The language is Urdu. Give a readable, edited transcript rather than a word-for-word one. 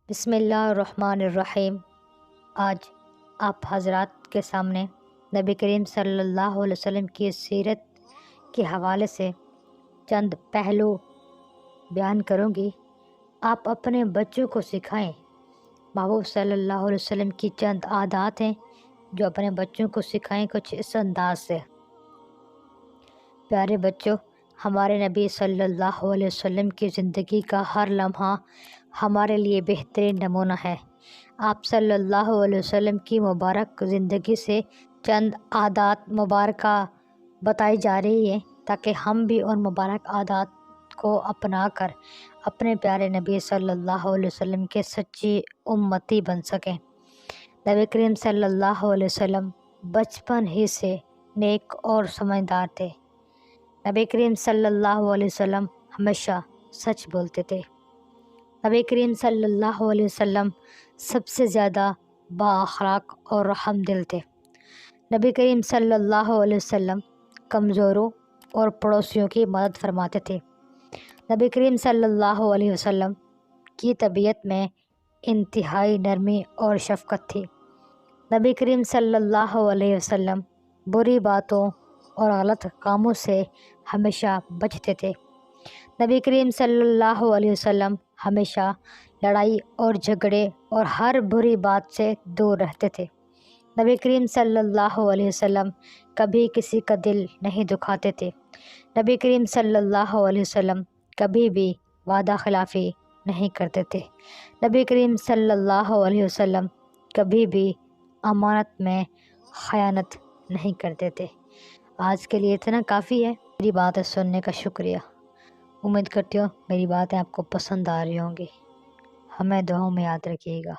بسم اللہ الرحمن الرحیم۔ آج آپ حضرات کے سامنے نبی کریم صلی اللہ علیہ وسلم کی سیرت کے حوالے سے چند پہلو بیان کروں گی۔ آپ اپنے بچوں کو سکھائیں۔ محبوب صلی اللہ علیہ وسلم کی چند عادات ہیں جو اپنے بچوں کو سکھائیں کچھ اس انداز سے۔ پیارے بچوں، ہمارے نبی صلی اللہ علیہ وسلم کی زندگی کا ہر لمحہ ہمارے لیے بہترین نمونہ ہے۔ آپ صلی اللہ علیہ وسلم کی مبارک زندگی سے چند عادات مبارکہ بتائی جا رہی ہیں تاکہ ہم بھی ان مبارک عادات کو اپنا کر اپنے پیارے نبی صلی اللہ علیہ وسلم کے سچی امتی بن سکیں۔ نبی کریم صلی اللہ علیہ وسلم بچپن ہی سے نیک اور سمجھدار تھے۔ نبی کریم صلی اللہ علیہ وسلم ہمیشہ سچ بولتے تھے۔ نبی کریم صلی اللہ علیہ وسلم سب سے زیادہ بااخلاق اور رحم دل تھے۔ نبی کریم صلی اللہ علیہ وسلم کمزوروں اور پڑوسیوں کی مدد فرماتے تھے۔ نبی کریم صلی اللہ علیہ وسلم کی طبیعت میں انتہائی نرمی اور شفقت تھی۔ نبی کریم صلی اللہ علیہ وسلم بری باتوں اور غلط کاموں سے ہمیشہ بچتے تھے۔ نبی کریم صلی اللہ علیہ وسلم ہمیشہ لڑائی اور جھگڑے اور ہر بری بات سے دور رہتے تھے۔ نبی کریم صلی اللہ علیہ وسلم کبھی کسی کا دل نہیں دکھاتے تھے۔ نبی کریم صلی اللہ علیہ وسلم کبھی بھی وعدہ خلافی نہیں کرتے تھے۔ نبی کریم صلی اللہ علیہ وسلم کبھی بھی امانت میں خیانت نہیں کرتے تھے۔ آج کے لیے اتنا کافی ہے۔ میری باتیں سننے کا شکریہ۔ امید کرتی ہوں میری باتیں آپ کو پسند آ رہی ہوں گی۔ ہمیں دعاؤں میں یاد رکھیے گا۔